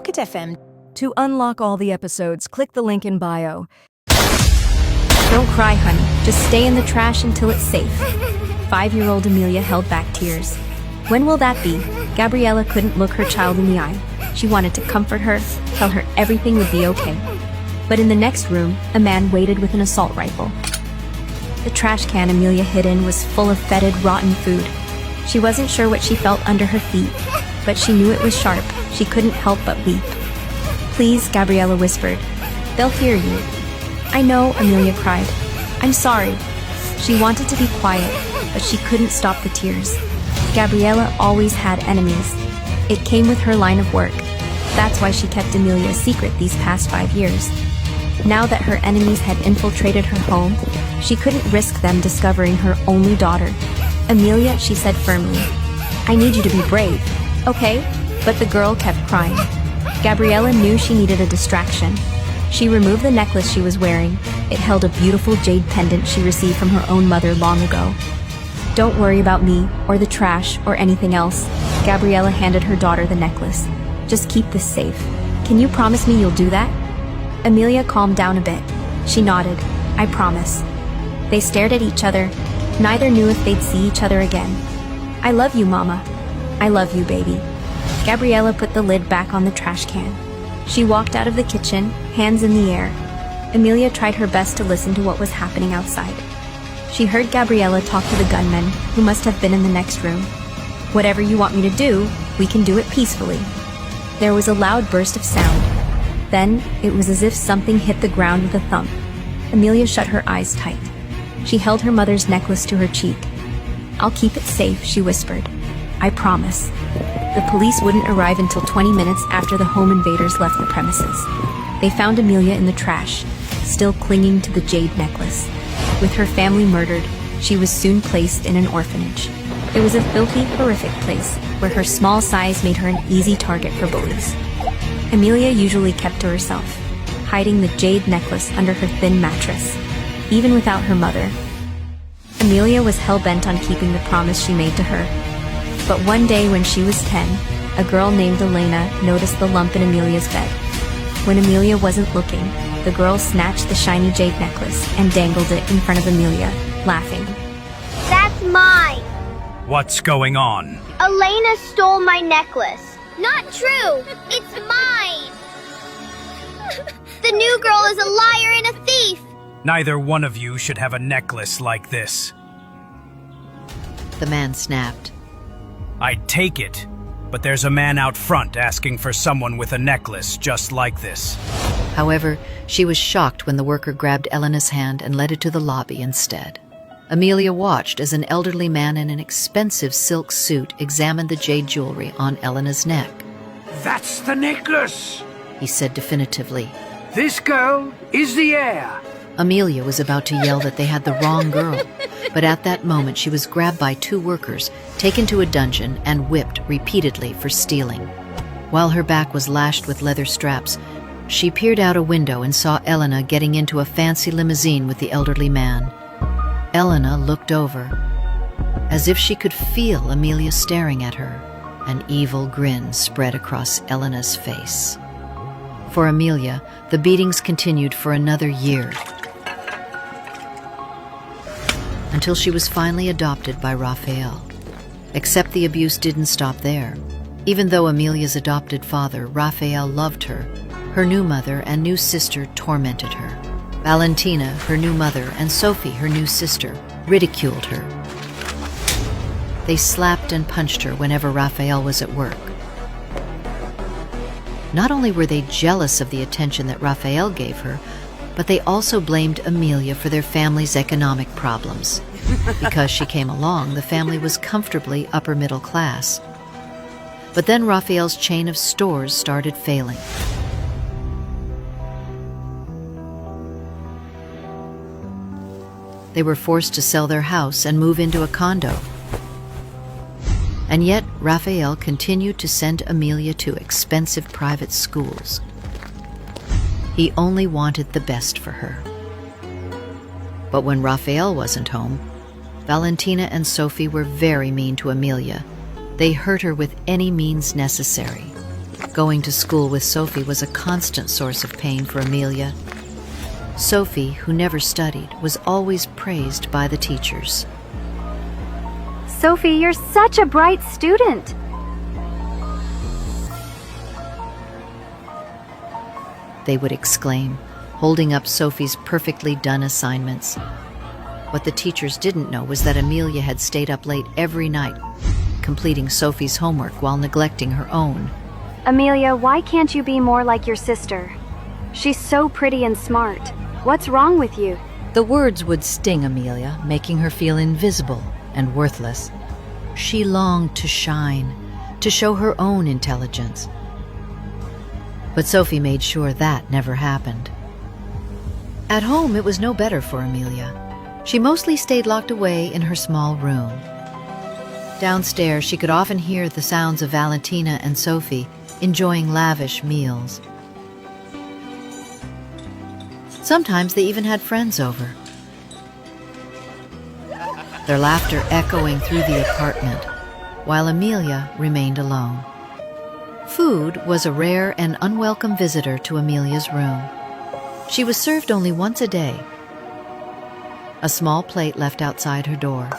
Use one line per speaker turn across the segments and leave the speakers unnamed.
Pocket FM.
To unlock all the episodes, click the link in bio. Don't cry, honey. Just stay in the trash until it's safe. 5-year-old Amelia held back tears. When will that be? Gabriella couldn't look her child in the eye. She wanted to comfort her, tell her everything would be okay. But in the next room, a man waited with an assault rifle. The trash can Amelia hid in was full of fetid, rotten food. She wasn't sure what she felt under her feet, but she knew it was sharp. She couldn't help but weep. Please, Gabriella whispered. They'll hear you. I know, Amelia cried. I'm sorry. She wanted to be quiet, but she couldn't stop the tears. Gabriella always had enemies. It came with her line of work. That's why she kept Amelia a secret these past 5 years. Now that her enemies had infiltrated her home, she couldn't risk them discovering her only daughter. Amelia, she said firmly, I need you to be brave, okay? But the girl kept crying. Gabriella knew she needed a distraction. She removed the necklace she was wearing. It held a beautiful jade pendant she received from her own mother long ago. Don't worry about me, or the trash, or anything else. Gabriella handed her daughter the necklace. Just keep this safe. Can you promise me you'll do that? Amelia calmed down a bit. She nodded. I promise. They stared at each other. Neither knew if they'd see each other again. I love you, Mama. I love you, baby. Gabriella put the lid back on the trash can. She walked out of the kitchen, hands in the air. Amelia tried her best to listen to what was happening outside. She heard Gabriella talk to the gunmen, who must have been in the next room. Whatever you want me to do, we can do it peacefully. There was a loud burst of sound. Then, it was as if something hit the ground with a thump. Amelia shut her eyes tight. She held her mother's necklace to her cheek. I'll keep it safe, she whispered. I promise. The police wouldn't arrive until 20 minutes after the home invaders left the premises. They found Amelia in the trash, still clinging to the jade necklace. With her family murdered, she was soon placed in an orphanage. It was a filthy, horrific place, where her small size made her an easy target for bullies. Amelia usually kept to herself, hiding the jade necklace under her thin mattress. Even without her mother, Amelia was hell-bent on keeping the promise she made to her. But one day when she was 10, a girl named Elena noticed the lump in Amelia's bed. When Amelia wasn't looking, the girl snatched the shiny jade necklace and dangled it in front of Amelia, laughing.
That's mine!
What's going on?
Elena stole my necklace. Not true! It's mine! The new girl is a liar and a thief!
Neither one of you should have a necklace like this.
The man snapped.
I'd take it, but there's a man out front asking for someone with a necklace just like this.
However, she was shocked when the worker grabbed Elena's hand and led it to the lobby instead. Amelia watched as an elderly man in an expensive silk suit examined the jade jewelry on Elena's neck.
That's the necklace,
He said definitively.
This girl is the heir.
Amelia was about to yell that they had the wrong girl, but at that moment she was grabbed by 2 workers, taken to a dungeon, and whipped repeatedly for stealing. While her back was lashed with leather straps, she peered out a window and saw Elena getting into a fancy limousine with the elderly man. Elena looked over, as if she could feel Amelia staring at her. An evil grin spread across Elena's face. For Amelia, the beatings continued for another year, until she was finally adopted by Raphael. Except the abuse didn't stop there. Even though Amelia's adopted father, Raphael, loved her, her new mother and new sister tormented her. Valentina, her new mother, and Sophie, her new sister, ridiculed her. They slapped and punched her whenever Raphael was at work. Not only were they jealous of the attention that Raphael gave her, but they also blamed Amelia for their family's economic problems. Because she came along, the family was comfortably upper middle class. But then Raphael's chain of stores started failing. They were forced to sell their house and move into a condo. And yet, Raphael continued to send Amelia to expensive private schools. He only wanted the best for her. But when Raphael wasn't home, Valentina and Sophie were very mean to Amelia. They hurt her with any means necessary. Going to school with Sophie was a constant source of pain for Amelia. Sophie, who never studied, was always praised by the teachers.
Sophie, you're such a bright student.
They would exclaim, holding up Sophie's perfectly done assignments. What the teachers didn't know was that Amelia had stayed up late every night, completing Sophie's homework while neglecting her own.
Amelia, why can't you be more like your sister? She's so pretty and smart. What's wrong with you?
The words would sting Amelia, making her feel invisible and worthless. She longed to shine, to show her own intelligence. But Sophie made sure that never happened. At home, it was no better for Amelia. She mostly stayed locked away in her small room. Downstairs, she could often hear the sounds of Valentina and Sophie enjoying lavish meals. Sometimes they even had friends over, their laughter echoing through the apartment, while Amelia remained alone. Food was a rare and unwelcome visitor to Amelia's room. She was served only once a day, a small plate left outside her door.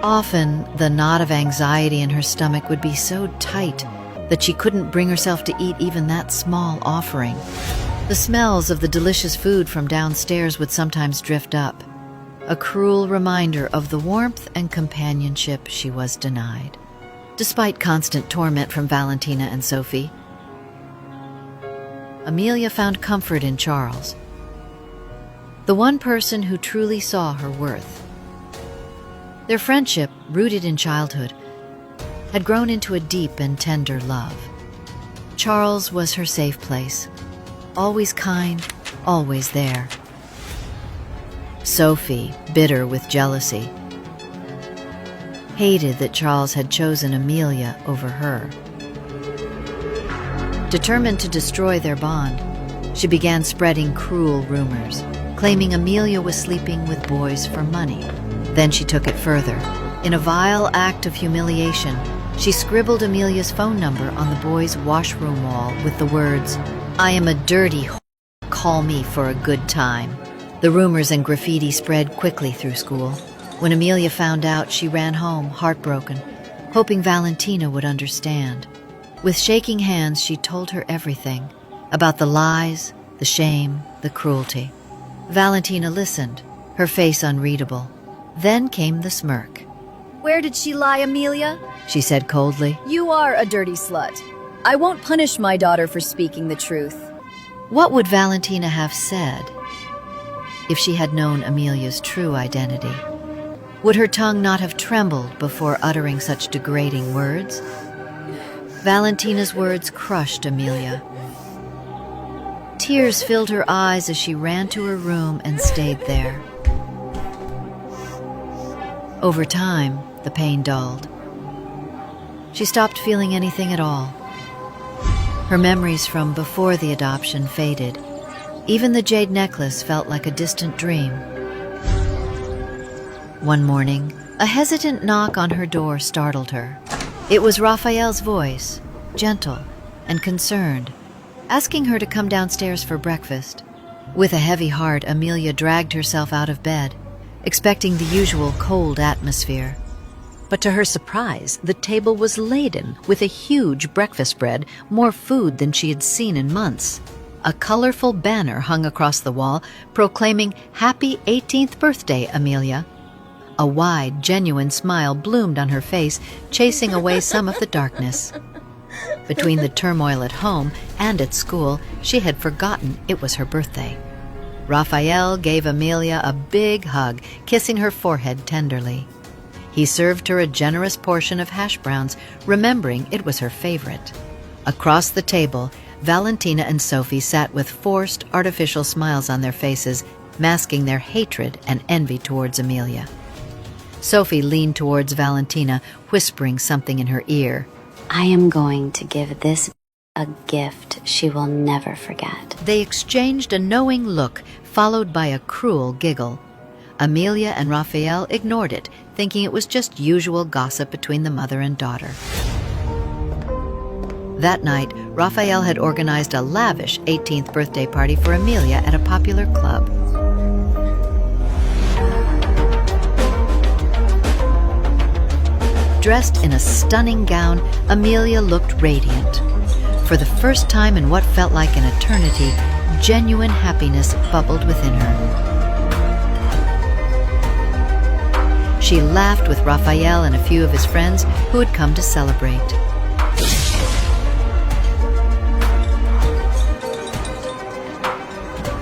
Often, the knot of anxiety in her stomach would be so tight that she couldn't bring herself to eat even that small offering. The smells of the delicious food from downstairs would sometimes drift up, a cruel reminder of the warmth and companionship she was denied. Despite constant torment from Valentina and Sophie, Amelia found comfort in Charles, the one person who truly saw her worth. Their friendship, rooted in childhood, had grown into a deep and tender love. Charles was her safe place, always kind, always there. Sophie, bitter with jealousy, hated that Charles had chosen Amelia over her. Determined to destroy their bond, she began spreading cruel rumors, claiming Amelia was sleeping with boys for money. Then she took it further. In a vile act of humiliation, she scribbled Amelia's phone number on the boys' washroom wall with the words, "I am a dirty whore. Call me for a good time." The rumors and graffiti spread quickly through school. When Amelia found out, she ran home, heartbroken, hoping Valentina would understand. With shaking hands, she told her everything, about the lies, the shame, the cruelty. Valentina listened, her face unreadable. Then came the smirk.
"Where did she lie, Amelia?"
She said coldly.
"You are a dirty slut. I won't punish my daughter for speaking the truth."
What would Valentina have said if she had known Amelia's true identity? Would her tongue not have trembled before uttering such degrading words? Valentina's words crushed Amelia. Tears filled her eyes as she ran to her room and stayed there. Over time, the pain dulled. She stopped feeling anything at all. Her memories from before the adoption faded. Even the jade necklace felt like a distant dream. One morning, a hesitant knock on her door startled her. It was Raphael's voice, gentle and concerned, asking her to come downstairs for breakfast. With a heavy heart, Amelia dragged herself out of bed, expecting the usual cold atmosphere. But to her surprise, the table was laden with a huge breakfast spread, more food than she had seen in months. A colorful banner hung across the wall, proclaiming, "Happy 18th birthday, Amelia." A wide, genuine smile bloomed on her face, chasing away some of the darkness. Between the turmoil at home and at school, she had forgotten it was her birthday. Raphael gave Amelia a big hug, kissing her forehead tenderly. He served her a generous portion of hash browns, remembering it was her favorite. Across the table, Valentina and Sophie sat with forced, artificial smiles on their faces, masking their hatred and envy towards Amelia. Sophie leaned towards Valentina, whispering something in her ear.
"I am going to give this a gift she will never forget."
They exchanged a knowing look, followed by a cruel giggle. Amelia and Raphael ignored it, thinking it was just usual gossip between the mother and daughter. That night, Raphael had organized a lavish 18th birthday party for Amelia at a popular club. Dressed in a stunning gown, Amelia looked radiant. For the first time in what felt like an eternity, genuine happiness bubbled within her. She laughed with Raphael and a few of his friends who had come to celebrate.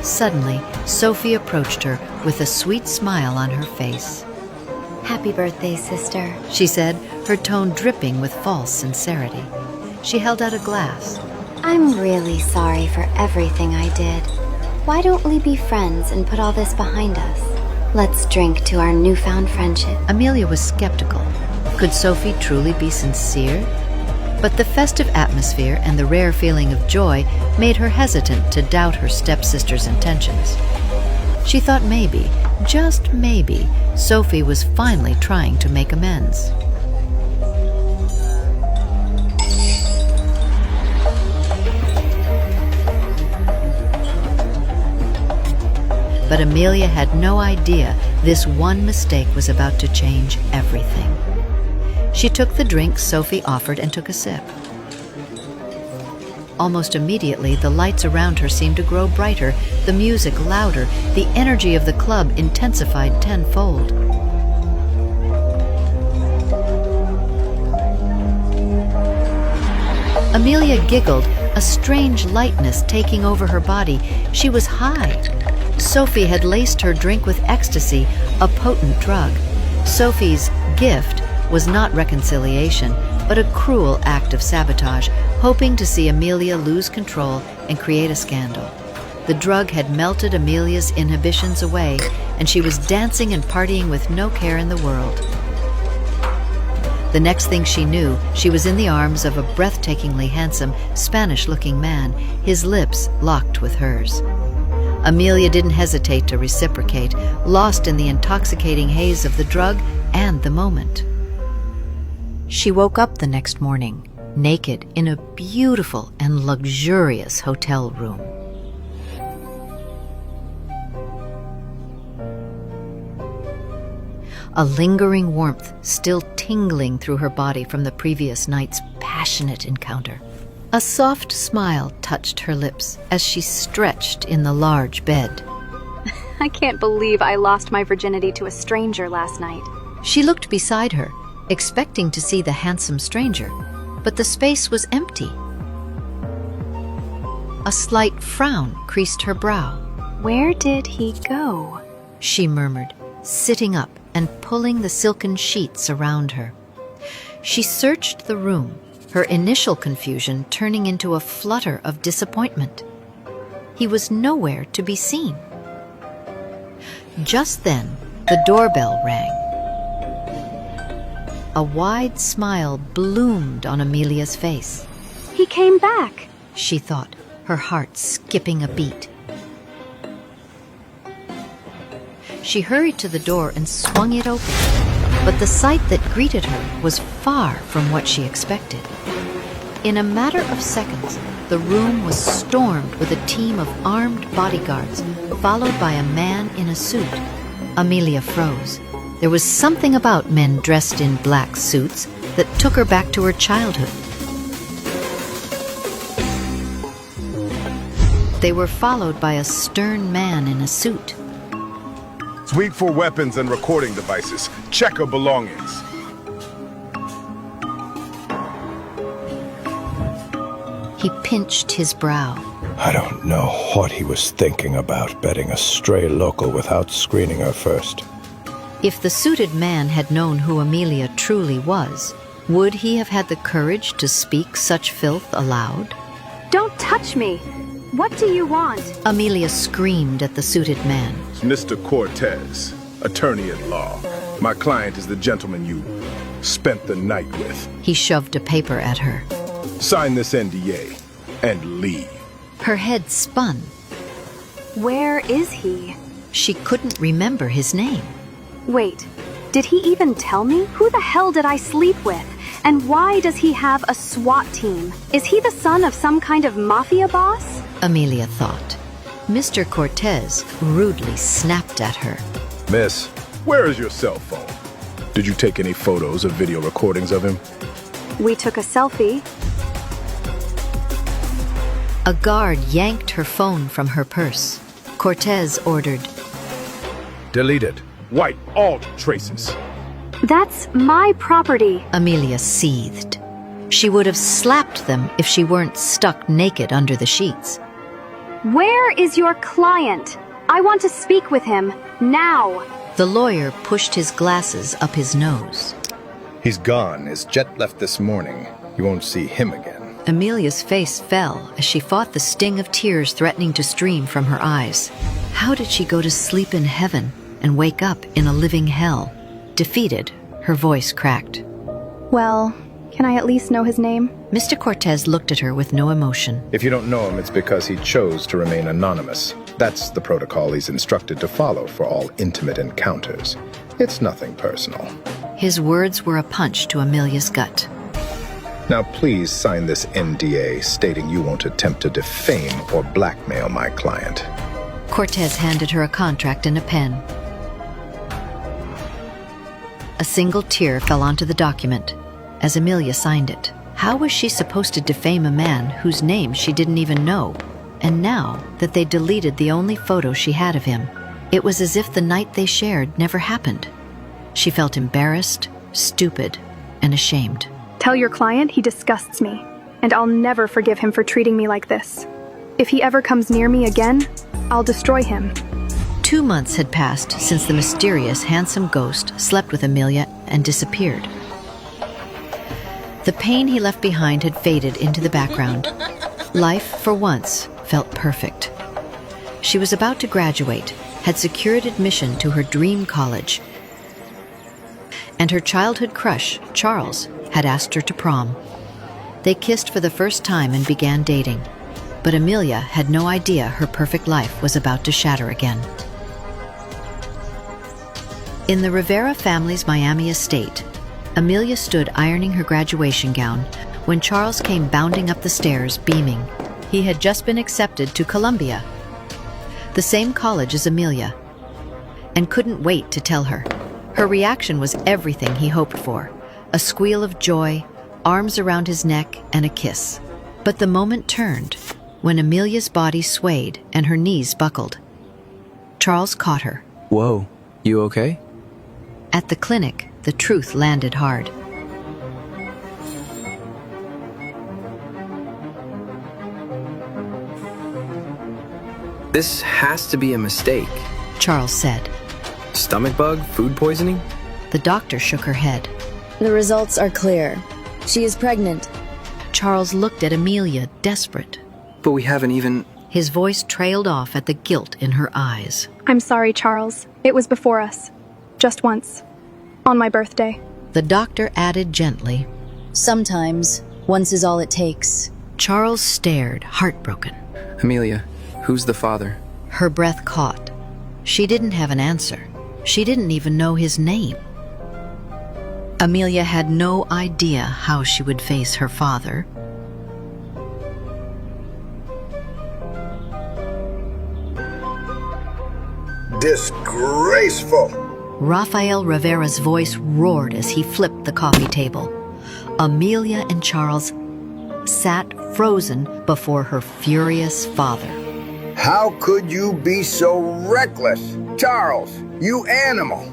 Suddenly, Sophie approached her with a sweet smile on her face.
Happy birthday, sister.
She said, her tone dripping with false sincerity. She held out a glass.
I'm really sorry for everything I did. Why don't we be friends and put all this behind us? Let's drink to our newfound friendship.
Amelia was skeptical. Could Sophie truly be sincere? But the festive atmosphere and the rare feeling of joy made her hesitant to doubt her stepsister's intentions. She thought maybe, just maybe, Sophie was finally trying to make amends. But Amelia had no idea this one mistake was about to change everything. She took the drink Sophie offered and took a sip. Almost immediately, the lights around her seemed to grow brighter, the music louder, the energy of the club intensified tenfold. Amelia giggled, a strange lightness taking over her body. She was high. Sophie had laced her drink with ecstasy, a potent drug. Sophie's gift was not reconciliation, but a cruel act of sabotage, hoping to see Amelia lose control and create a scandal. The drug had melted Amelia's inhibitions away, and she was dancing and partying with no care in the world. The next thing she knew, she was in the arms of a breathtakingly handsome, Spanish-looking man, his lips locked with hers. Amelia didn't hesitate to reciprocate, lost in the intoxicating haze of the drug and the moment. She woke up the next morning, naked, in a beautiful and luxurious hotel room. A lingering warmth still tingling through her body from the previous night's passionate encounter. A soft smile touched her lips as she stretched in the large bed.
I can't believe I lost my virginity to a stranger last night.
She looked beside her, expecting to see the handsome stranger, but the space was empty. A slight frown creased her brow.
Where did he go?
She murmured, sitting up and pulling the silken sheets around her. She searched the room, her initial confusion turning into a flutter of disappointment. He was nowhere to be seen. Just then, the doorbell rang. A wide smile bloomed on Amelia's face.
He came back,
she thought, her heart skipping a beat. She hurried to the door and swung it open, but the sight that greeted her was far from what she expected. In a matter of seconds, the room was stormed with a team of armed bodyguards, followed by a man in a suit. Amelia froze. There was something about men dressed in black suits that took her back to her childhood. They were followed by a stern man in a suit.
Sweep for weapons and recording devices. Check your belongings.
He pinched his brow.
I don't know what he was thinking about betting a stray local without screening her first.
If the suited man had known who Amelia truly was, would he have had the courage to speak such filth aloud?
Don't touch me! What do you want?
Amelia screamed at the suited man.
Mr. Cortez, attorney at law. My client is the gentleman you spent the night with.
He shoved a paper at her.
Sign this NDA and leave.
Her head spun.
Where is he?
She couldn't remember his name.
Wait, did he even tell me? Who the hell did I sleep with? And why does he have a SWAT team? Is he the son of some kind of mafia boss?
Amelia thought. Mr. Cortez rudely snapped at her.
Miss, where is your cell phone? Did you take any photos or video recordings of him?
We took a selfie.
A guard yanked her phone from her purse. Cortez ordered,
Delete it. Wipe all traces.
That's my property.
Amelia seethed. She would have slapped them if she weren't stuck naked under the sheets.
Where is your client? I want to speak with him, now.
The lawyer pushed his glasses up his nose.
He's gone. His jet left this morning. You won't see him again.
Amelia's face fell as she fought the sting of tears threatening to stream from her eyes. How did she go to sleep in heaven and wake up in a living hell? Defeated, her voice cracked.
Well, can I at least know his name?
Mr. Cortez looked at her with no emotion.
If you don't know him, it's because he chose to remain anonymous. That's the protocol he's instructed to follow for all intimate encounters. It's nothing personal.
His words were a punch to Amelia's gut.
Now please sign this NDA stating you won't attempt to defame or blackmail my client.
Cortez handed her a contract and a pen. A single tear fell onto the document as Amelia signed it. How was she supposed to defame a man whose name she didn't even know? And now that they deleted the only photo she had of him, it was as if the night they shared never happened. She felt embarrassed, stupid, and ashamed.
Tell your client he disgusts me, and I'll never forgive him for treating me like this. If he ever comes near me again, I'll destroy him.
2 months had passed since the mysterious, handsome ghost slept with Amelia and disappeared. The pain he left behind had faded into the background. Life, for once, felt perfect. She was about to graduate, had secured admission to her dream college, and her childhood crush, Charles, had asked her to prom. They kissed for the first time and began dating, but Amelia had no idea her perfect life was about to shatter again. In the Rivera family's Miami estate, Amelia stood ironing her graduation gown when Charles came bounding up the stairs, beaming. He had just been accepted to Columbia, the same college as Amelia, and couldn't wait to tell her. Her reaction was everything he hoped for: a squeal of joy, arms around his neck, and a kiss. But the moment turned when Amelia's body swayed and her knees buckled. Charles caught her.
Whoa, you okay?
At the clinic, the truth landed hard.
This has to be a mistake.
Charles said.
Stomach bug? Food poisoning?
The doctor shook her head.
The results are clear. She is pregnant.
Charles looked at Amelia, desperate.
But we haven't even...
His voice trailed off at the guilt in her eyes.
I'm sorry, Charles. It was before us. Just once. On my birthday.
The doctor added gently.
Sometimes, once is all it takes.
Charles stared, heartbroken.
Amelia, who's the father?
Her breath caught. She didn't have an answer. She didn't even know his name. Amelia had no idea how she would face her father.
Disgraceful!
Rafael Rivera's voice roared as he flipped the coffee table. Amelia and Charles sat frozen before her furious father.
How could you be so reckless? Charles, you animal!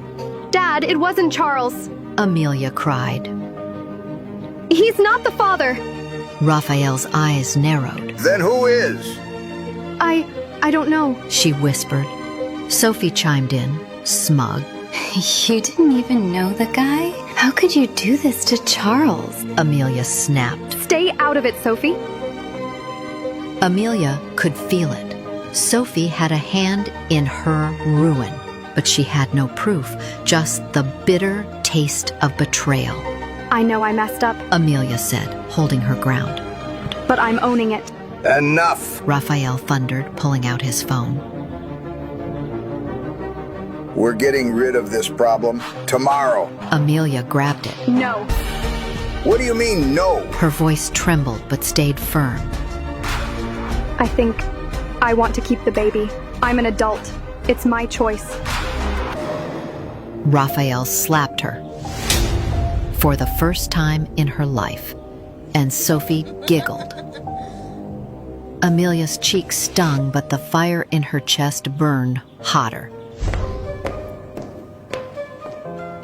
Dad, it wasn't Charles.
Amelia cried.
He's not the father.
Raphael's eyes narrowed.
Then who is?
I don't know.
She whispered. Sophie chimed in, smug.
You didn't even know the guy? How could you do this to Charles?
Amelia snapped.
Stay out of it, Sophie.
Amelia could feel it. Sophie had a hand in her ruin, but she had no proof, just the bitter taste of betrayal.
I know I messed up.
Amelia said, holding her ground.
But I'm owning it.
Enough!
Raphael thundered, pulling out his phone.
We're getting rid of this problem tomorrow.
Amelia grabbed it.
No.
What do you mean, no?
Her voice trembled but stayed firm.
I think I want to keep the baby. I'm an adult. It's my choice.
Raphael slapped her for the first time in her life, and Sophie giggled. Amelia's cheeks stung, but the fire in her chest burned hotter.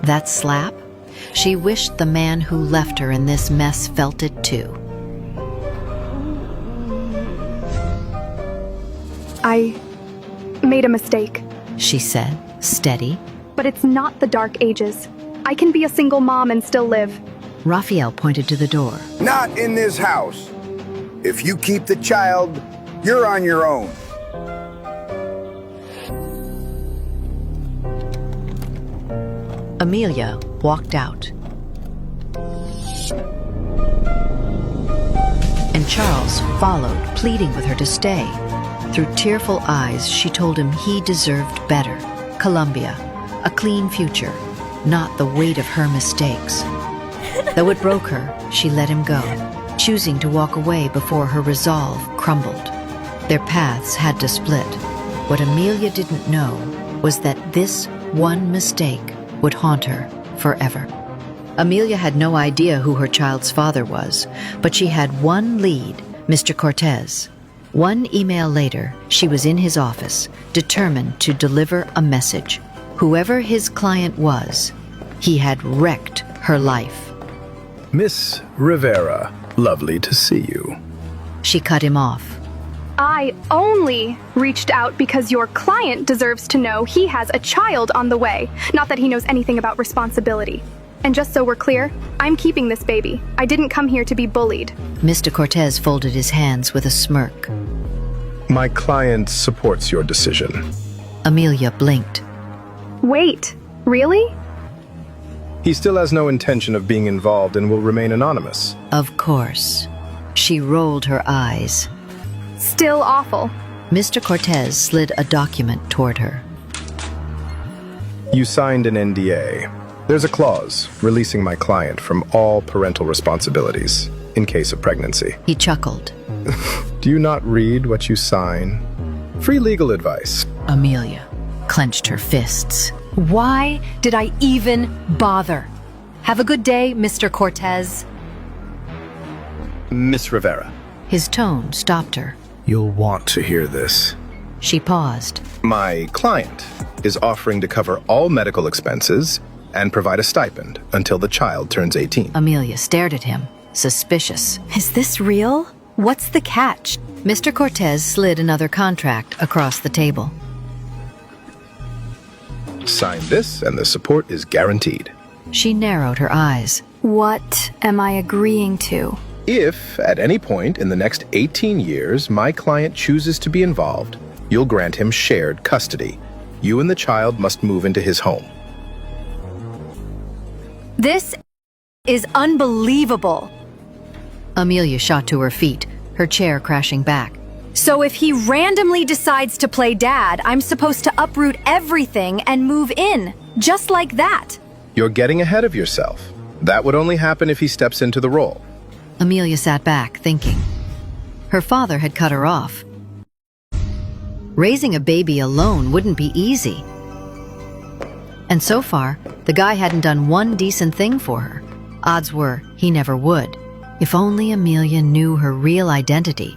That slap? She wished the man who left her in this mess felt it too.
I made a mistake,
she said, steady.
but it's not the Dark Ages. I can be a single mom and still live.
Raphael pointed to the door.
Not in this house. If you keep the child, you're on your own.
Amelia walked out. And Charles followed, pleading with her to stay. Through tearful eyes, she told him he deserved better. Columbia, a clean future, not the weight of her mistakes. Though it broke her, she let him go, choosing to walk away before her resolve crumbled. Their paths had to split. What Amelia didn't know was that this one mistake would haunt her forever. Amelia had no idea who her child's father was, but she had one lead, Mr. Cortez. One email later, she was in his office, determined to deliver a message. Whoever his client was, he had wrecked her life.
Miss Rivera, lovely to see you.
She cut him off.
I only reached out because your client deserves to know he has a child on the way, not that he knows anything about responsibility. And just so we're clear, I'm keeping this baby. I didn't come here to be bullied.
Mr. Cortez folded his hands with a smirk.
My client supports your decision.
Amelia blinked.
Wait, really?
He still has no intention of being involved and will remain anonymous.
Of course. She rolled her eyes.
Still awful.
Mr. Cortez slid a document toward her.
You signed an NDA. There's a clause releasing my client from all parental responsibilities in case of pregnancy.
He chuckled.
Do you not read what you sign? Free legal advice.
Amelia clenched her fists.
Why did I even bother? Have a good day, Mr. Cortez.
Miss Rivera.
His tone stopped her.
You'll want to hear this.
She paused.
My client is offering to cover all medical expenses and provide a stipend until the child turns 18.
Amelia stared at him, suspicious.
Is this real? What's the catch?
Mr. Cortez slid another contract across the table.
Sign this and the support is guaranteed.
She narrowed her eyes.
What am I agreeing to?
If, at any point in the next 18 years, my client chooses to be involved, you'll grant him shared custody. You and the child must move into his home.
This is unbelievable.
Amelia shot to her feet, her chair crashing back.
So if he randomly decides to play dad, I'm supposed to uproot everything and move in, just like that.
You're getting ahead of yourself. That would only happen if he steps into the role.
Amelia sat back, thinking. Her father had cut her off. Raising a baby alone wouldn't be easy. And so far, the guy hadn't done one decent thing for her. Odds were he never would. If only Amelia knew her real identity.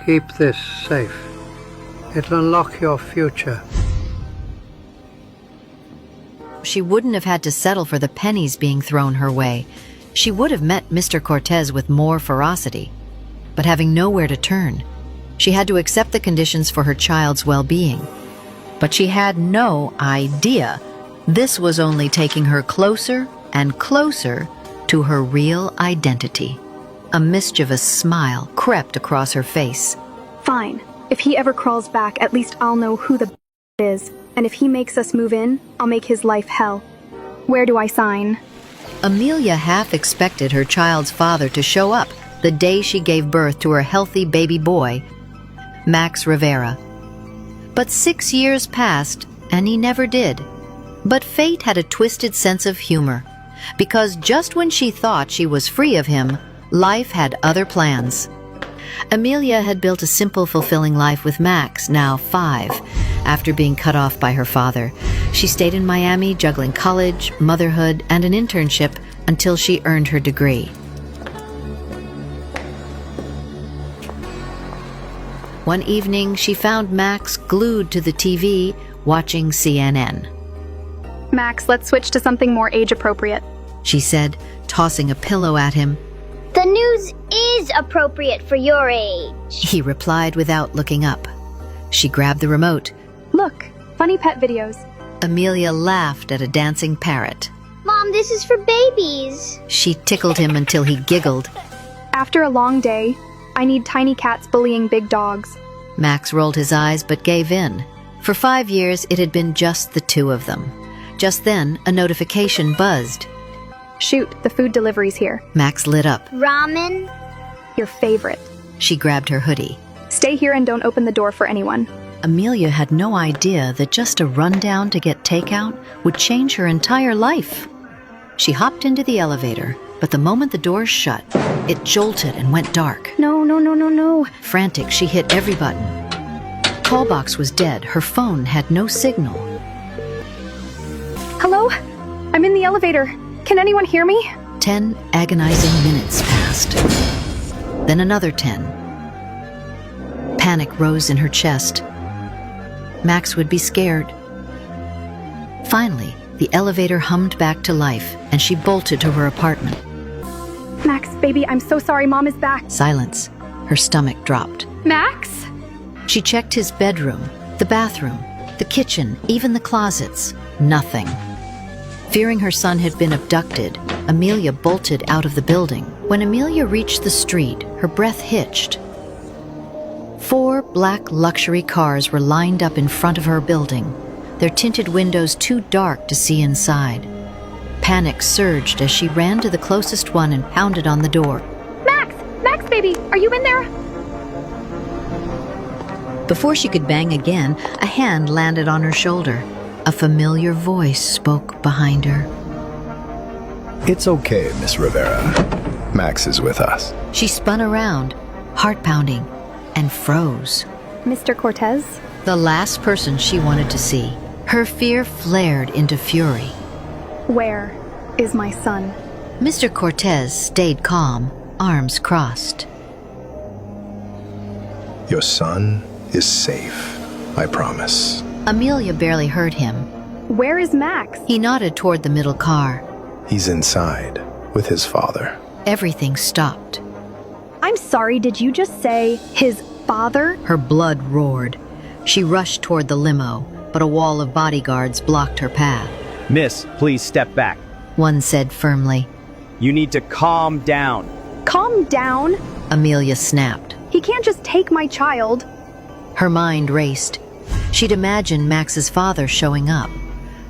Keep this safe. It'll unlock your future.
She wouldn't have had to settle for the pennies being thrown her way. She would have met Mr. Cortez with more ferocity. But having nowhere to turn, she had to accept the conditions for her child's well-being. But she had no idea this was only taking her closer and closer to her real identity. A mischievous smile crept across her face.
Fine. If he ever crawls back, at least I'll know who the is. And if he makes us move in, I'll make his life hell. Where do I sign?
Amelia half expected her child's father to show up the day she gave birth to her healthy baby boy, Max Rivera. But 6 years passed, and he never did. But fate had a twisted sense of humor. because just when she thought she was free of him, life had other plans. Amelia had built a simple, fulfilling life with Max, now 5, after being cut off by her father. She stayed in Miami, juggling college, motherhood, and an internship until she earned her degree. One evening, she found Max glued to the TV, watching CNN.
Max, let's switch to something more age-appropriate,
she said, tossing a pillow at him.
The news is appropriate for your age,
he replied without looking up. She grabbed the remote.
Look, funny pet videos.
Amelia laughed at a dancing parrot.
Mom, this is for babies.
She tickled him until he giggled.
After a long day, I need tiny cats bullying big dogs.
Max rolled his eyes but gave in. For 5 years, it had been just the two of them. Just then, a notification buzzed.
Shoot, the food delivery's here.
Max lit up.
Ramen?
Your favorite.
She grabbed her hoodie.
Stay here and don't open the door for anyone.
Amelia had no idea that just a rundown to get takeout would change her entire life. She hopped into the elevator, but the moment the doors shut, it jolted and went dark.
No.
Frantic, she hit every button. Call box was dead. Her phone had no signal.
Hello? I'm in the elevator. Can anyone hear me?
10 agonizing minutes passed. Then another 10. Panic rose in her chest. Max would be scared. Finally, the elevator hummed back to life, and she bolted to her apartment.
Max, baby, I'm so sorry. Mom is back.
Silence. Her stomach dropped.
Max?
She checked his bedroom, the bathroom, the kitchen, even the closets. Nothing. Fearing her son had been abducted, Amelia bolted out of the building. When Amelia reached the street, her breath hitched. 4 black luxury cars were lined up in front of her building, their tinted windows too dark to see inside. Panic surged as she ran to the closest one and pounded on the door.
Max! Max, baby! Are you in there?
Before she could bang again, a hand landed on her shoulder. A familiar voice spoke behind her.
It's okay, Miss Rivera. Max is with us.
She spun around, heart pounding, and froze.
Mr. Cortez?
The last person she wanted to see. Her fear flared into fury.
Where is my son?
Mr. Cortez stayed calm, arms crossed.
Your son is safe, I promise.
Amelia barely heard him.
Where is Max?
He nodded toward the middle car.
He's inside, with his father.
Everything stopped.
I'm sorry, did you just say his father?
Her blood roared. She rushed toward the limo, but a wall of bodyguards blocked her path.
Miss, please step back.
One said firmly.
You need to calm down.
Calm down?
Amelia snapped.
He can't just take my child.
Her mind raced. She'd imagined Max's father showing up,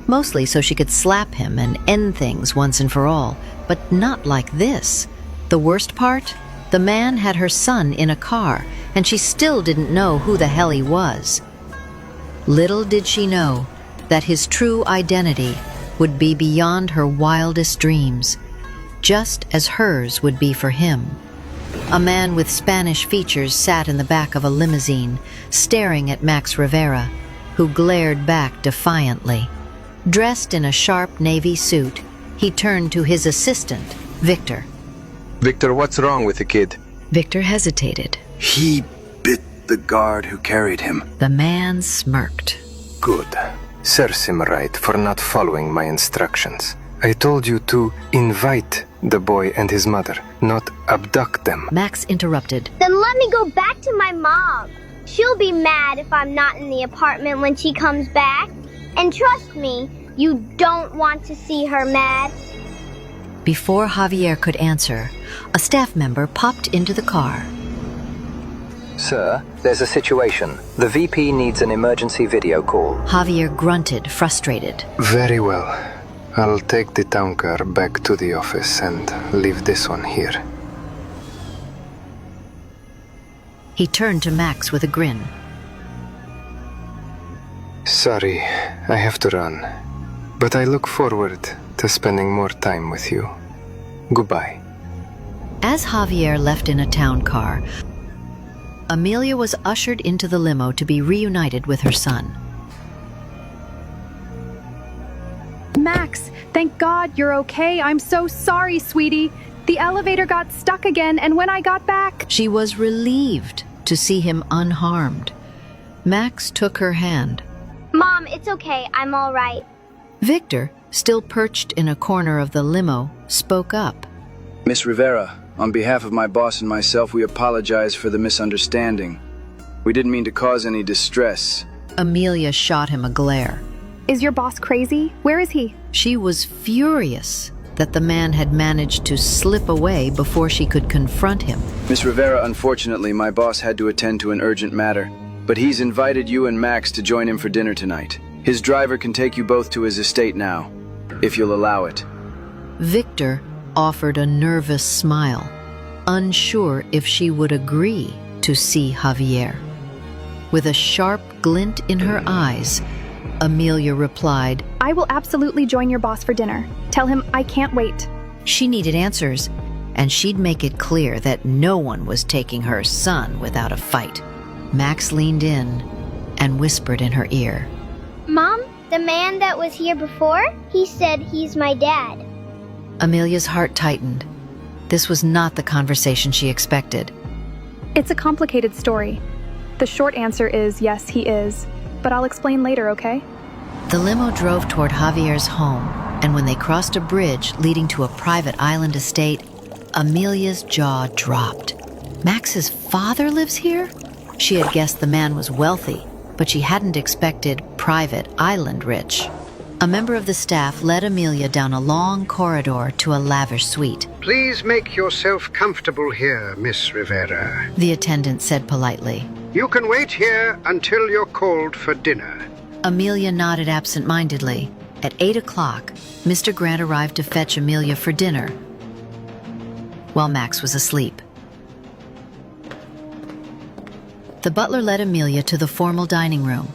mostly so she could slap him and end things once and for all, but not like this. The worst part? The man had her son in a car, and she still didn't know who the hell he was. Little did she know that his true identity would be beyond her wildest dreams, just as hers would be for him. A man with Spanish features sat in the back of a limousine, staring at Max Rivera, who glared back defiantly. Dressed in a sharp navy suit, he turned to his assistant, Victor.
Victor, what's wrong with the kid?
Victor hesitated.
He bit the guard who carried him.
The man smirked.
Good. Serves him right for not following my instructions. I told you to invite the boy and his mother, not abduct them.
Max interrupted.
Then let me go back to my mom. She'll be mad if I'm not in the apartment when she comes back. And trust me, you don't want to see her mad.
Before Javier could answer, a staff member popped into the car.
Sir, there's a situation. The VP needs an emergency video call.
Javier grunted, frustrated.
Very well. I'll take the town car back to the office and leave this one here.
He turned to Max with a grin.
Sorry, I have to run. But I look forward to spending more time with you. Goodbye.
As Javier left in a town car, Amelia was ushered into the limo to be reunited with her son.
Max, thank God you're okay. I'm so sorry, sweetie. The elevator got stuck again, and when I got back...
She was relieved to see him unharmed. Max took her hand.
Mom, it's okay. I'm all right.
Victor, still perched in a corner of the limo, spoke up.
Miss Rivera, on behalf of my boss and myself, we apologize for the misunderstanding. We didn't mean to cause any distress.
Amelia shot him a glare.
Is your boss crazy? Where is he?
She was furious that the man had managed to slip away before she could confront him.
Miss Rivera, unfortunately, my boss had to attend to an urgent matter, but he's invited you and Max to join him for dinner tonight. His driver can take you both to his estate now, if you'll allow it.
Victor offered a nervous smile, unsure if she would agree to see Javier. With a sharp glint in her eyes, Amelia replied,
I will absolutely join your boss for dinner. Tell him I can't wait.
She needed answers, and she'd make it clear that no one was taking her son without a fight. Max leaned in and whispered in her ear,
Mom, the man that was here before, he said he's my dad.
Amelia's heart tightened. This was not the conversation she expected.
It's a complicated story. The short answer is yes, he is. But I'll explain later, okay?
The limo drove toward Javier's home, and when they crossed a bridge leading to a private island estate, Amelia's jaw dropped. Max's father lives here? She had guessed the man was wealthy, but she hadn't expected private island rich. A member of the staff led Amelia down a long corridor to a lavish suite.
Please make yourself comfortable here, Miss Rivera.
The attendant said politely.
You can wait here until you're called for dinner.
Amelia nodded absent-mindedly. At 8 o'clock, Mr. Grant arrived to fetch Amelia for dinner, while Max was asleep. The butler led Amelia to the formal dining room,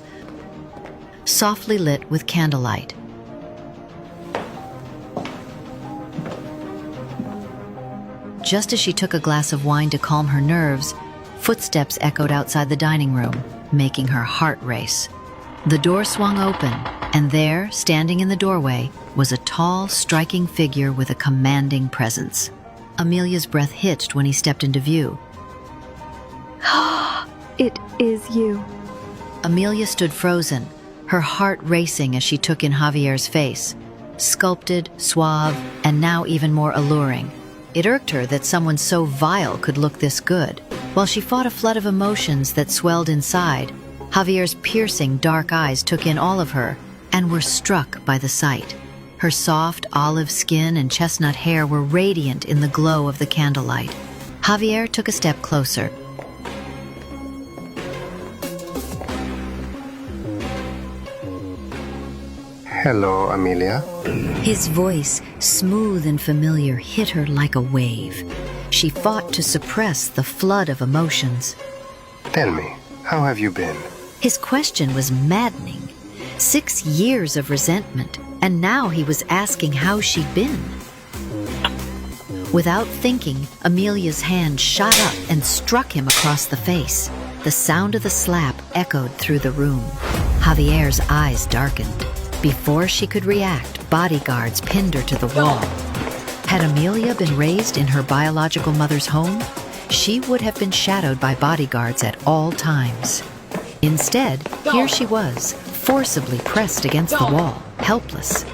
softly lit with candlelight. Just as she took a glass of wine to calm her nerves, footsteps echoed outside the dining room, making her heart race. The door swung open, and there, standing in the doorway, was a tall, striking figure with a commanding presence. Amelia's breath hitched when he stepped into view.
It is you.
Amelia stood frozen, her heart racing as she took in Javier's face, sculpted, suave, and now even more alluring. It irked her that someone so vile could look this good. While she fought a flood of emotions that swelled inside, Javier's piercing dark eyes took in all of her and were struck by the sight. Her soft olive skin and chestnut hair were radiant in the glow of the candlelight. Javier took a step closer.
Hello, Amelia.
His voice, smooth and familiar, hit her like a wave. She fought to suppress the flood of emotions.
Tell me, how have you been?
His question was maddening. 6 years of resentment, and now he was asking how she'd been. Without thinking, Amelia's hand shot up and struck him across the face. The sound of the slap echoed through the room. Javier's eyes darkened. Before she could react, bodyguards pinned her to the wall. Had Amelia been raised in her biological mother's home, she would have been shadowed by bodyguards at all times. Instead, here she was, forcibly pressed against the wall, helpless.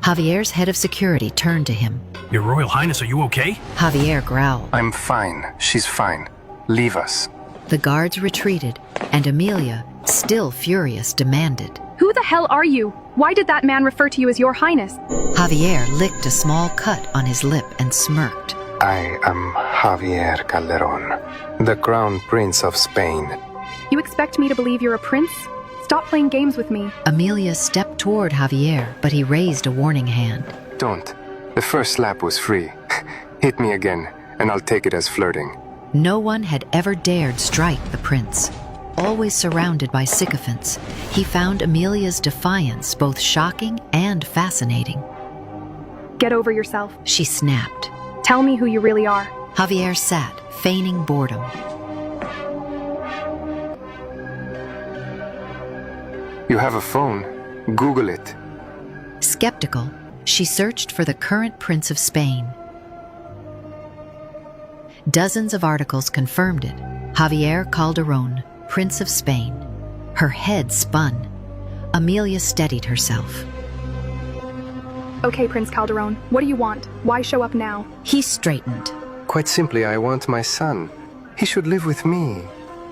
Javier's head of security turned to him.
Your Royal Highness, are you okay?
Javier growled.
I'm fine. She's fine. Leave us.
The guards retreated, and Amelia, still furious, demanded.
Who the hell are you? Why did that man refer to you as Your Highness?
Javier licked a small cut on his lip and smirked.
I am Javier Calderon, the Crown Prince of Spain.
You expect me to believe you're a prince? Stop playing games with me.
Amelia stepped toward Javier, but he raised a warning hand.
Don't. The first slap was free. Hit me again, and I'll take it as flirting.
No one had ever dared strike the prince. Always surrounded by sycophants, he found Amelia's defiance both shocking and fascinating.
Get over yourself.
She snapped.
Tell me who you really are.
Javier sat, feigning boredom.
You have a phone. Google it.
Skeptical, she searched for the current Prince of Spain. Dozens of articles confirmed it. Javier Calderón, Prince of Spain. Her head spun. Amelia steadied herself.
Okay, Prince Calderón, what do you want? Why show up now?
He straightened.
Quite simply, I want my son. He should live with me.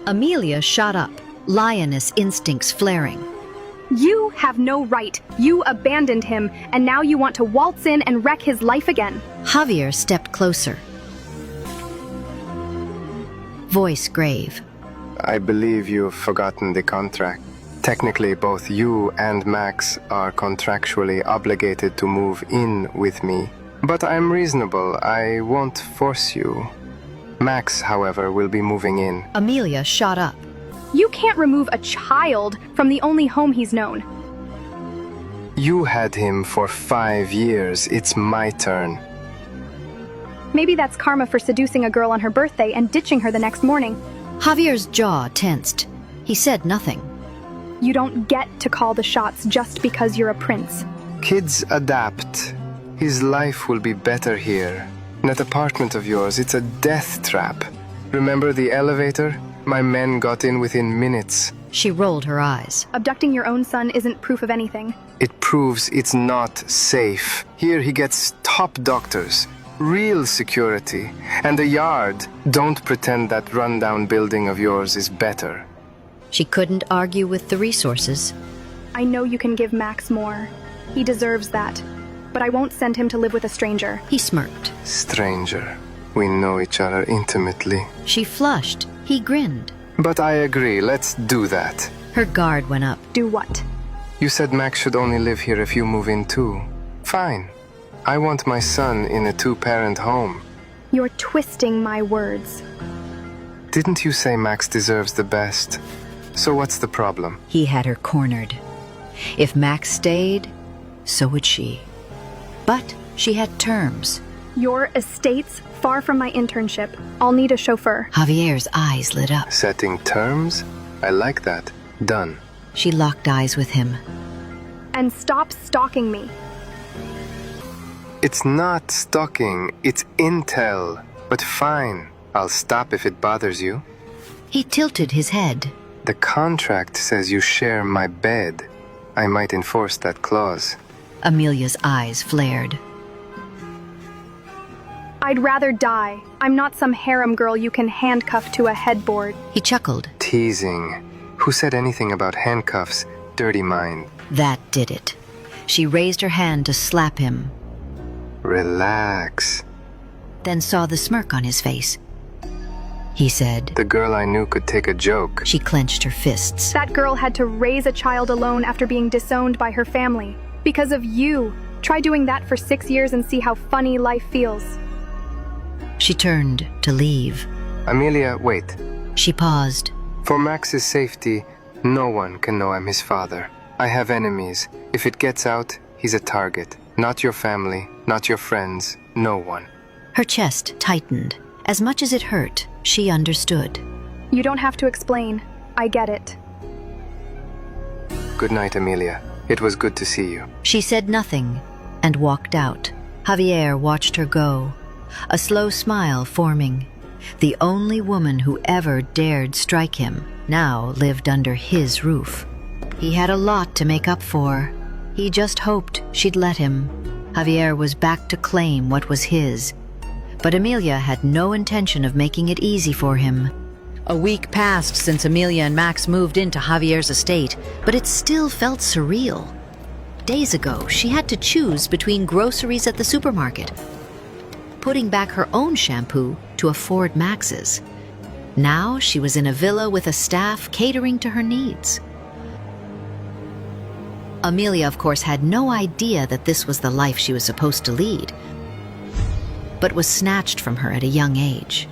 Amelia shot up, lioness instincts flaring.
You have no right. You abandoned him, and now you want to waltz in and wreck his life again.
Javier stepped closer. Voice grave.
I believe you've forgotten the contract. Technically, both you and Max are contractually obligated to move in with me. But I'm reasonable. I won't force you. Max, however, will be moving in.
Amelia shot up.
You can't remove a child from the only home he's known.
You had him for 5 years. It's my turn.
Maybe that's karma for seducing a girl on her birthday and ditching her the next morning.
Javier's jaw tensed. He said nothing.
You don't get to call the shots just because you're a prince.
Kids adapt. His life will be better here. That apartment of yours, it's a death trap. Remember the elevator? My men got in within minutes.
She rolled her eyes.
Abducting your own son isn't proof of anything.
It proves it's not safe. Here he gets top doctors, real security, and a yard. Don't pretend that rundown building of yours is better.
She couldn't argue with the resources.
I know you can give Max more. He deserves that. But I won't send him to live with a stranger.
He smirked.
Stranger. We know each other intimately.
She flushed. He grinned.
But I agree, let's do that.
Her guard went up.
Do what?
You said Max should only live here if you move in too. Fine. I want my son in a 2-parent home.
You're twisting my words.
Didn't you say Max deserves the best? So what's the problem?
He had her cornered. If Max stayed, so would she. But she had terms.
Your estate's far from my internship. I'll need a chauffeur.
Javier's eyes lit up.
Setting terms? I like that. Done.
She locked eyes with him.
And stop stalking me.
It's not stalking, it's intel. But fine, I'll stop if it bothers you.
He tilted his head.
The contract says you share my bed. I might enforce that clause.
Amelia's eyes flared.
I'd rather die. I'm not some harem girl you can handcuff to a headboard.
He chuckled.
Teasing. Who said anything about handcuffs? Dirty mind.
That did it. She raised her hand to slap him.
Relax.
Then saw the smirk on his face. He said,
The girl I knew could take a joke.
She clenched her fists.
That girl had to raise a child alone after being disowned by her family. Because of you. Try doing that for 6 years and see how funny life feels.
She turned to leave.
Amelia, wait.
She paused.
For Max's safety, no one can know I'm his father. I have enemies. If it gets out, he's a target. Not your family, not your friends, no one.
Her chest tightened. As much as it hurt, she understood.
You don't have to explain. I get it.
Good night, Amelia. It was good to see you.
She said nothing and walked out. Javier watched her go, a slow smile forming. The only woman who ever dared strike him now lived under his roof. He had a lot to make up for. He just hoped she'd let him. Javier was back to claim what was his. But Amelia had no intention of making it easy for him. A week passed since Amelia and Max moved into Javier's estate, but it still felt surreal. Days ago, she had to choose between groceries at the supermarket, putting back her own shampoo to afford Max's. Now she was in a villa with a staff catering to her needs. Amelia, of course, had no idea that this was the life she was supposed to lead, but was snatched from her at a young age.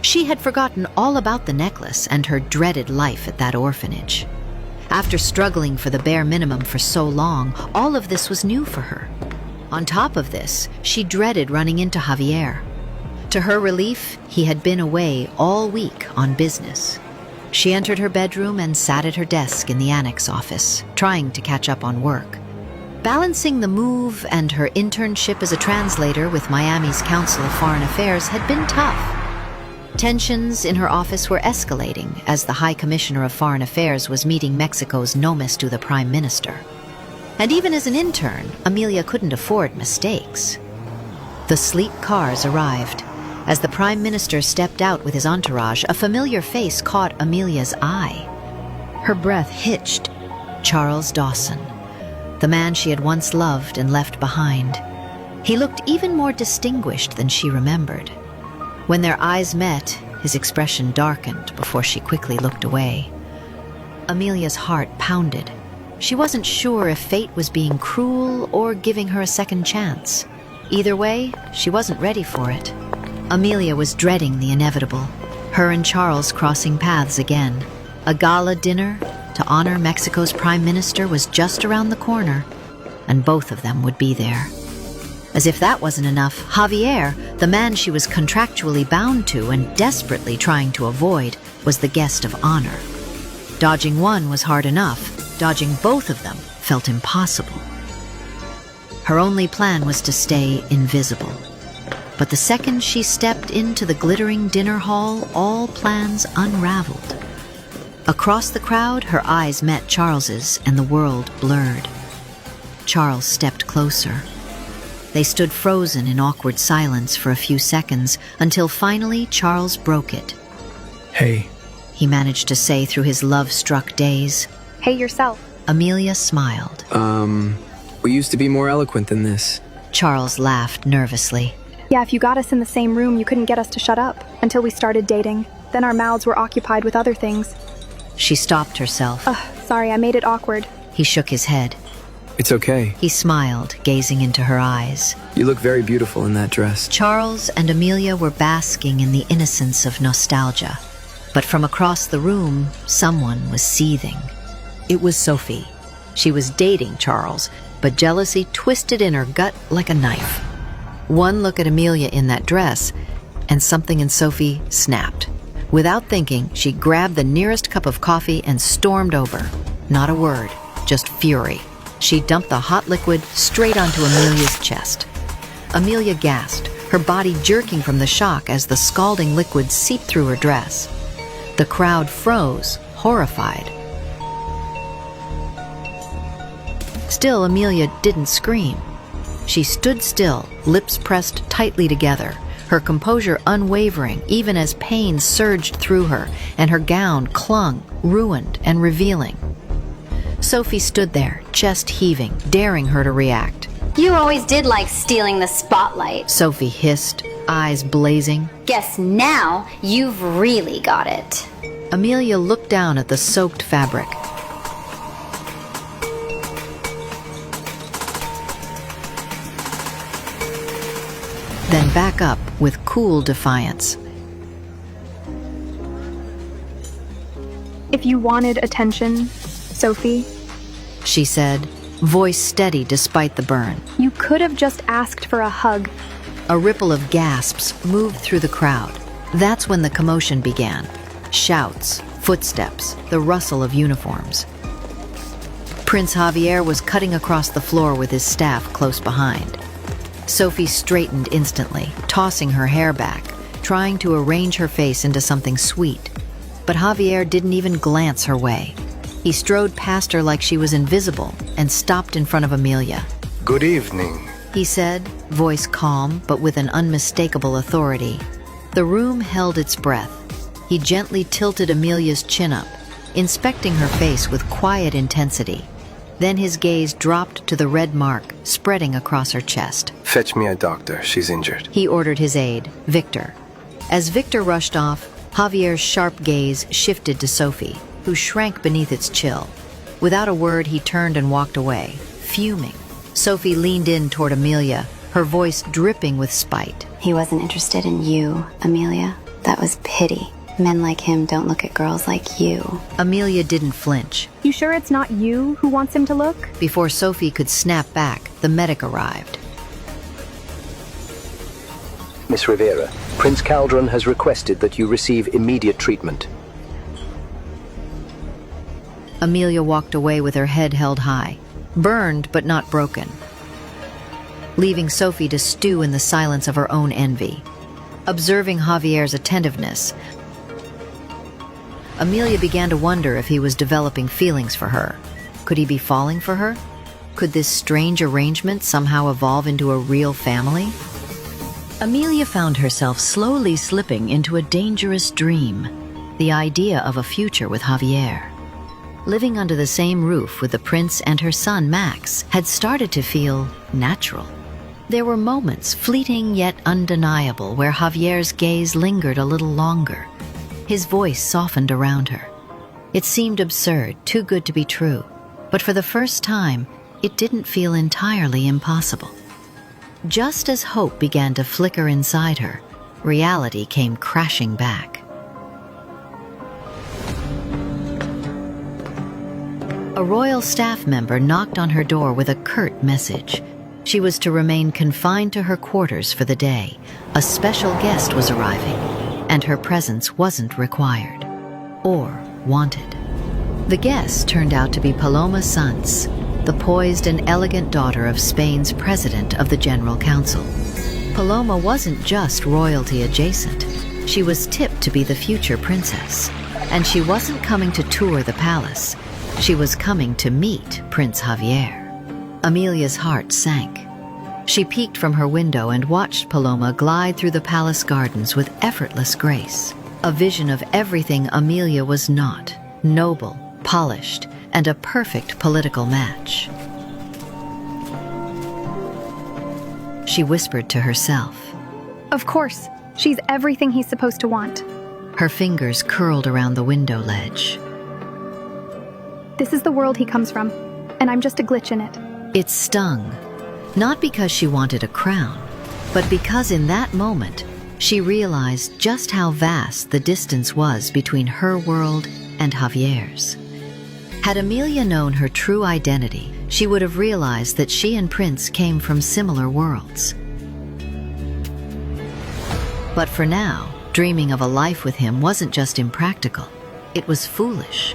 She had forgotten all about the necklace and her dreaded life at that orphanage. After struggling for the bare minimum for so long, all of this was new for her. On top of this, she dreaded running into Javier. To her relief, he had been away all week on business. She entered her bedroom and sat at her desk in the annex office, trying to catch up on work. Balancing the move and her internship as a translator with Miami's Council of Foreign Affairs had been tough. Tensions in her office were escalating as the High Commissioner of Foreign Affairs was meeting Mexico's nomis to the Prime Minister. And even as an intern, Amelia couldn't afford mistakes. The sleek cars arrived. As the Prime Minister stepped out with his entourage, a familiar face caught Amelia's eye. Her breath hitched. Charles Dawson, the man she had once loved and left behind. He looked even more distinguished than she remembered. When their eyes met, his expression darkened before she quickly looked away. Amelia's heart pounded. She wasn't sure if fate was being cruel or giving her a second chance. Either way, she wasn't ready for it. Amelia was dreading the inevitable. Her and Charles crossing paths again. A gala dinner to honor Mexico's Prime Minister was just around the corner, and both of them would be there. As if that wasn't enough, Javier, the man she was contractually bound to and desperately trying to avoid, was the guest of honor. Dodging one was hard enough. Dodging both of them felt impossible. Her only plan was to stay invisible. But the second she stepped into the glittering dinner hall, all plans unraveled. Across the crowd, her eyes met Charles's, and the world blurred. Charles stepped closer. They stood frozen in awkward silence for a few seconds, until finally Charles broke it.
Hey,
he managed to say through his love-struck daze.
Hey, yourself.
Amelia smiled.
We used to be more eloquent than this.
Charles laughed nervously.
Yeah, if you got us in the same room, you couldn't get us to shut up until we started dating. Then our mouths were occupied with other things.
She stopped herself.
Sorry, I made it awkward.
He shook his head.
It's okay.
He smiled, gazing into her eyes.
You look very beautiful in that dress.
Charles and Amelia were basking in the innocence of nostalgia. But from across the room, someone was seething. It was Sophie. She was dating Charles, but jealousy twisted in her gut like a knife. One look at Amelia in that dress, and something in Sophie snapped. Without thinking, she grabbed the nearest cup of coffee and stormed over. Not a word, just fury. She dumped the hot liquid straight onto Amelia's chest. Amelia gasped, her body jerking from the shock as the scalding liquid seeped through her dress. The crowd froze, horrified. Still, Amelia didn't scream. She stood still, lips pressed tightly together, her composure unwavering even as pain surged through her, and her gown clung, ruined and revealing. Sophie stood there, chest heaving, daring her to react.
You always did like stealing the spotlight.
Sophie hissed, eyes blazing.
Guess now you've really got it.
Amelia looked down at the soaked fabric. Then back up with cool defiance.
If you wanted attention, Sophie,
she said, voice steady despite the burn.
You could have just asked for a hug.
A ripple of gasps moved through the crowd. That's when the commotion began. Shouts, footsteps, the rustle of uniforms. Prince Javier was cutting across the floor with his staff close behind. Sophie straightened instantly, tossing her hair back, trying to arrange her face into something sweet. But Javier didn't even glance her way. He strode past her like she was invisible and stopped in front of Amelia.
Good evening,
he said, voice calm but with an unmistakable authority. The room held its breath. He gently tilted Amelia's chin up, inspecting her face with quiet intensity. Then his gaze dropped to the red mark spreading across her chest.
Fetch me a doctor. She's injured.
He ordered his aide, Victor. As Victor rushed off, Javier's sharp gaze shifted to Sophie, who shrank beneath its chill. Without a word, he turned and walked away, fuming. Sophie leaned in toward Amelia, her voice dripping with spite.
He wasn't interested in you, Amelia. That was pity. Men like him don't look at girls like you.
Amelia didn't flinch.
You sure it's not you who wants him to look?
Before Sophie could snap back, the medic arrived.
Miss Rivera. Prince Caldron has requested that you receive immediate treatment.
Amelia walked away with her head held high, burned but not broken, leaving Sophie to stew in the silence of her own envy. Observing Javier's attentiveness, Amelia began to wonder if he was developing feelings for her. Could he be falling for her? Could this strange arrangement somehow evolve into a real family? Amelia found herself slowly slipping into a dangerous dream, the idea of a future with Javier. Living under the same roof with the prince and her son Max had started to feel natural. There were moments, fleeting yet undeniable, where Javier's gaze lingered a little longer. His voice softened around her. It seemed absurd, too good to be true, but for the first time, it didn't feel entirely impossible. Just as hope began to flicker inside her, reality came crashing back. A royal staff member knocked on her door with a curt message. She was to remain confined to her quarters for the day. A special guest was arriving, and her presence wasn't required or wanted. The guest turned out to be Paloma Sanz, the poised and elegant daughter of Spain's president of the General Council. Paloma wasn't just royalty adjacent. She was tipped to be the future princess, and she wasn't coming to tour the palace. She was coming to meet Prince Javier. Amelia's heart sank. She peeked from her window and watched Paloma glide through the palace gardens with effortless grace, a vision of everything Amelia was not: noble, polished, and a perfect political match. She whispered to herself.
Of course, she's everything he's supposed to want.
Her fingers curled around the window ledge.
This is the world he comes from, and I'm just a glitch in it.
It stung, not because she wanted a crown, but because in that moment, she realized just how vast the distance was between her world and Javier's. Had Amelia known her true identity, she would have realized that she and Prince came from similar worlds. But for now, dreaming of a life with him wasn't just impractical, it was foolish.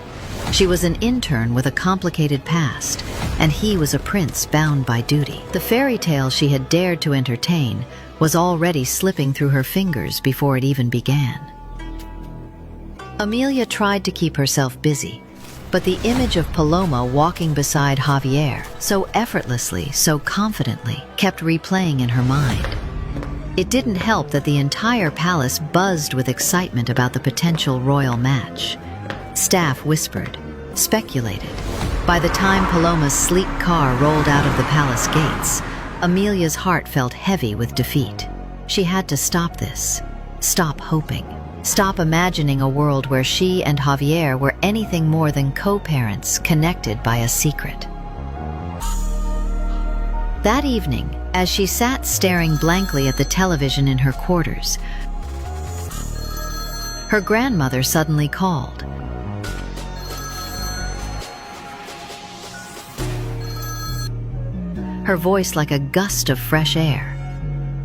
She was an intern with a complicated past, and he was a prince bound by duty. The fairy tale she had dared to entertain was already slipping through her fingers before it even began. Amelia tried to keep herself busy, but the image of Paloma walking beside Javier, so effortlessly, so confidently, kept replaying in her mind. It didn't help that the entire palace buzzed with excitement about the potential royal match. Staff whispered, speculated. By the time Paloma's sleek car rolled out of the palace gates, Amelia's heart felt heavy with defeat. She had to stop this. Stop hoping. Stop imagining a world where she and Javier were anything more than co-parents connected by a secret. That evening, as she sat staring blankly at the television in her quarters, her grandmother suddenly called. Her voice like a gust of fresh air.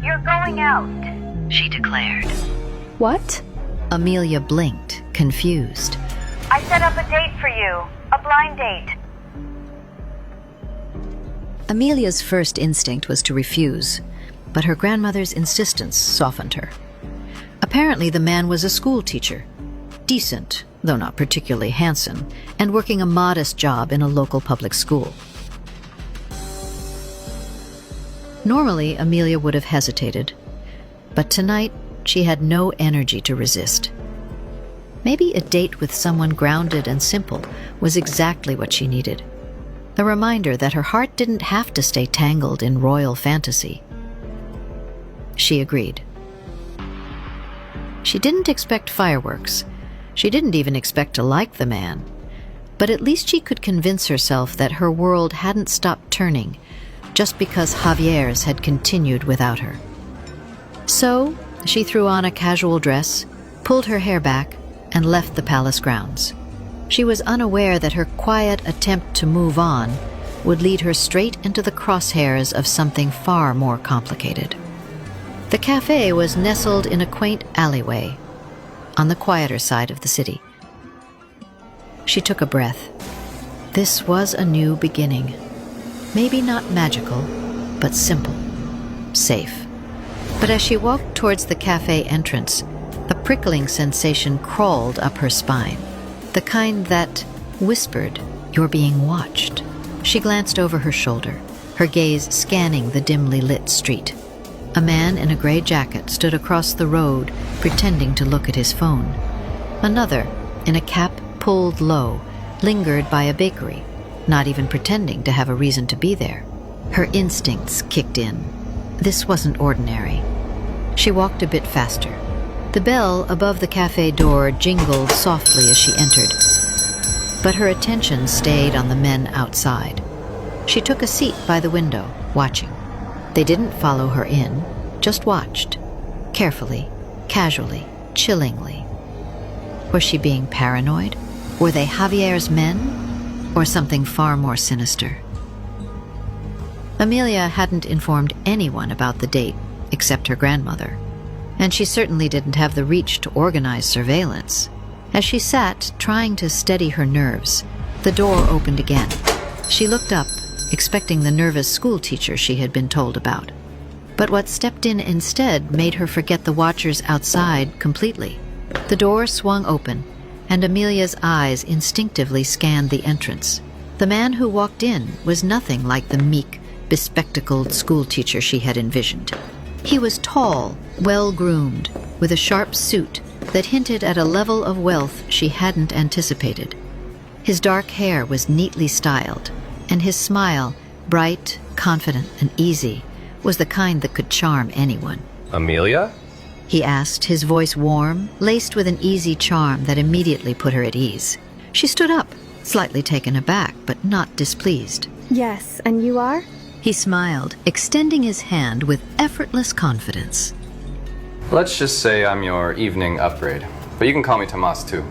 "You're going out," she declared.
What?
Amelia blinked, confused.
"I set up a date for you, a blind date."
Amelia's first instinct was to refuse, but her grandmother's insistence softened her. Apparently the man was a school teacher, decent, though not particularly handsome, and working a modest job in a local public school. Normally, Amelia would have hesitated, but tonight she had no energy to resist. Maybe a date with someone grounded and simple was exactly what she needed. A reminder that her heart didn't have to stay tangled in royal fantasy. She agreed. She didn't expect fireworks. She didn't even expect to like the man. But at least she could convince herself that her world hadn't stopped turning just because Javier's had continued without her. So, she threw on a casual dress, pulled her hair back, and left the palace grounds. She was unaware that her quiet attempt to move on would lead her straight into the crosshairs of something far more complicated. The cafe was nestled in a quaint alleyway on the quieter side of the city. She took a breath. This was a new beginning. Maybe not magical, but simple, safe. But as she walked towards the cafe entrance, a prickling sensation crawled up her spine, the kind that whispered, "You're being watched." She glanced over her shoulder, her gaze scanning the dimly lit street. A man in a gray jacket stood across the road, pretending to look at his phone. Another, in a cap pulled low, lingered by a bakery, not even pretending to have a reason to be there. Her instincts kicked in. This wasn't ordinary. She walked a bit faster. The bell above the cafe door jingled softly as she entered, but her attention stayed on the men outside. She took a seat by the window, watching. They didn't follow her in, just watched. Carefully, casually, chillingly. Was she being paranoid? Were they Javier's men? Or something far more sinister? Amelia hadn't informed anyone about the date except her grandmother, and she certainly didn't have the reach to organize surveillance. As she sat, trying to steady her nerves, the door opened again. She looked up, expecting the nervous schoolteacher she had been told about. But what stepped in instead made her forget the watchers outside completely. The door swung open, and Amelia's eyes instinctively scanned the entrance. The man who walked in was nothing like the meek, bespectacled schoolteacher she had envisioned. He was tall, well-groomed, with a sharp suit that hinted at a level of wealth she hadn't anticipated. His dark hair was neatly styled, and his smile, bright, confident, and easy, was the kind that could charm anyone.
Amelia?
He asked, his voice warm, laced with an easy charm that immediately put her at ease. She stood up, slightly taken aback, but not displeased.
Yes, and you are?
He smiled, extending his hand with effortless confidence.
Let's just say I'm your evening upgrade, but you can call me Tomas too.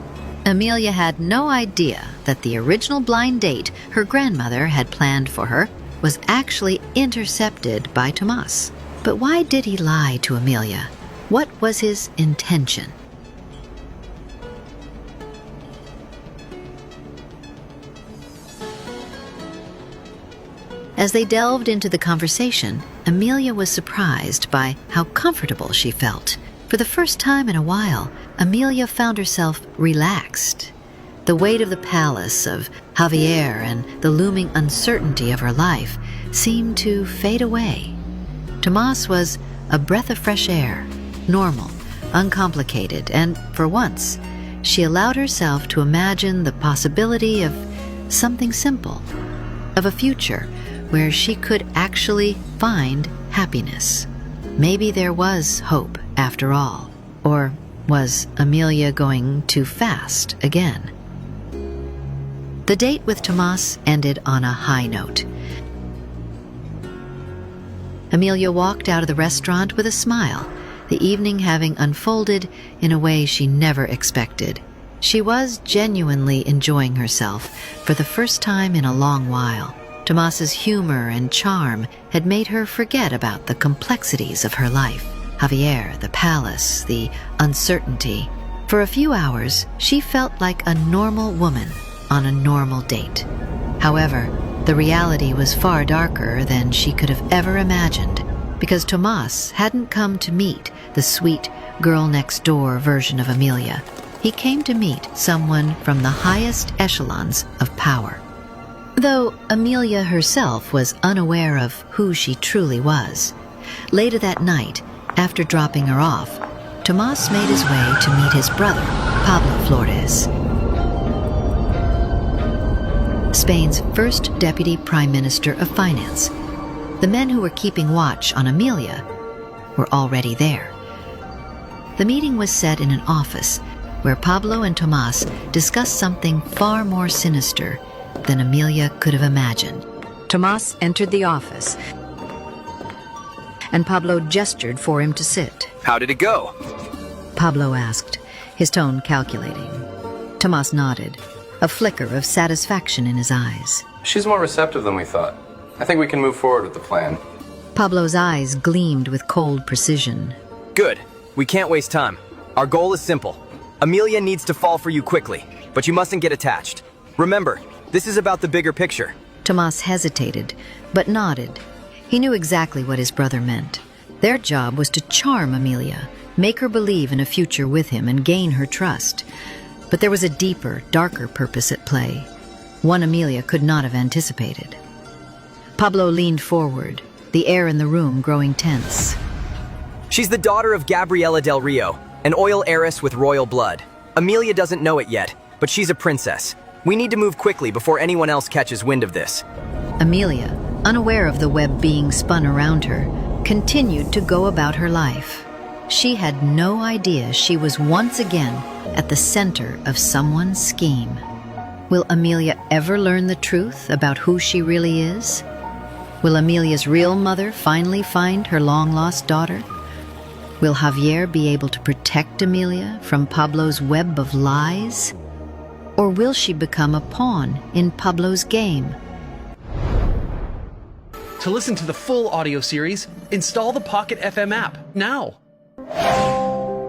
Amelia had no idea that the original blind date her grandmother had planned for her was actually intercepted by Tomas. But why did he lie to Amelia? What was his intention? As they delved into the conversation, Amelia was surprised by how comfortable she felt. For the first time in a while, Amelia found herself relaxed. The weight of the palace, of Javier, and the looming uncertainty of her life seemed to fade away. Tomas was a breath of fresh air, normal, uncomplicated, and for once, she allowed herself to imagine the possibility of something simple, of a future where she could actually find happiness. Maybe there was hope after all, or was Amelia going too fast again? The date with Tomas ended on a high note. Amelia walked out of the restaurant with a smile, the evening having unfolded in a way she never expected. She was genuinely enjoying herself for the first time in a long while. Tomas's humor and charm had made her forget about the complexities of her life. Javier, the palace, the uncertainty. For a few hours, she felt like a normal woman on a normal date. However, the reality was far darker than she could have ever imagined, because Tomas hadn't come to meet the sweet, girl-next-door version of Amelia. He came to meet someone from the highest echelons of power. Though Amelia herself was unaware of who she truly was. Later that night, after dropping her off, Tomas made his way to meet his brother, Pablo Flores, Spain's first deputy prime minister of finance. The men who were keeping watch on Amelia were already there. The meeting was set in an office where Pablo and Tomas discussed something far more sinister than Amelia could have imagined. Tomas entered the office, and Pablo gestured for him to sit.
How did it go?
Pablo asked, his tone calculating. Tomas nodded, a flicker of satisfaction in his eyes.
She's more receptive than we thought. I think we can move forward with the plan.
Pablo's eyes gleamed with cold precision.
Good. We can't waste time. Our goal is simple. Amelia needs to fall for you quickly, but you mustn't get attached. Remember, this is about the bigger picture.
Tomas hesitated, but nodded. He knew exactly what his brother meant. Their job was to charm Amelia, make her believe in a future with him and gain her trust. But there was a deeper, darker purpose at play, one Amelia could not have anticipated. Pablo leaned forward, the air in the room growing tense.
She's the daughter of Gabriela del Rio, an oil heiress with royal blood. Amelia doesn't know it yet, but she's a princess. We need to move quickly before anyone else catches wind of this.
Amelia, unaware of the web being spun around her, continued to go about her life. She had no idea she was once again at the center of someone's scheme. Will Amelia ever learn the truth about who she really is? Will Amelia's real mother finally find her long-lost daughter? Will Javier be able to protect Amelia from Pablo's web of lies? Or will she become a pawn in Pablo's game?
To listen to the full audio series, install the Pocket FM app now.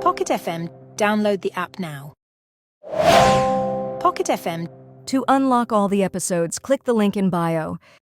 Pocket FM. Download the app now. Pocket FM.
To unlock all the episodes, click the link in bio.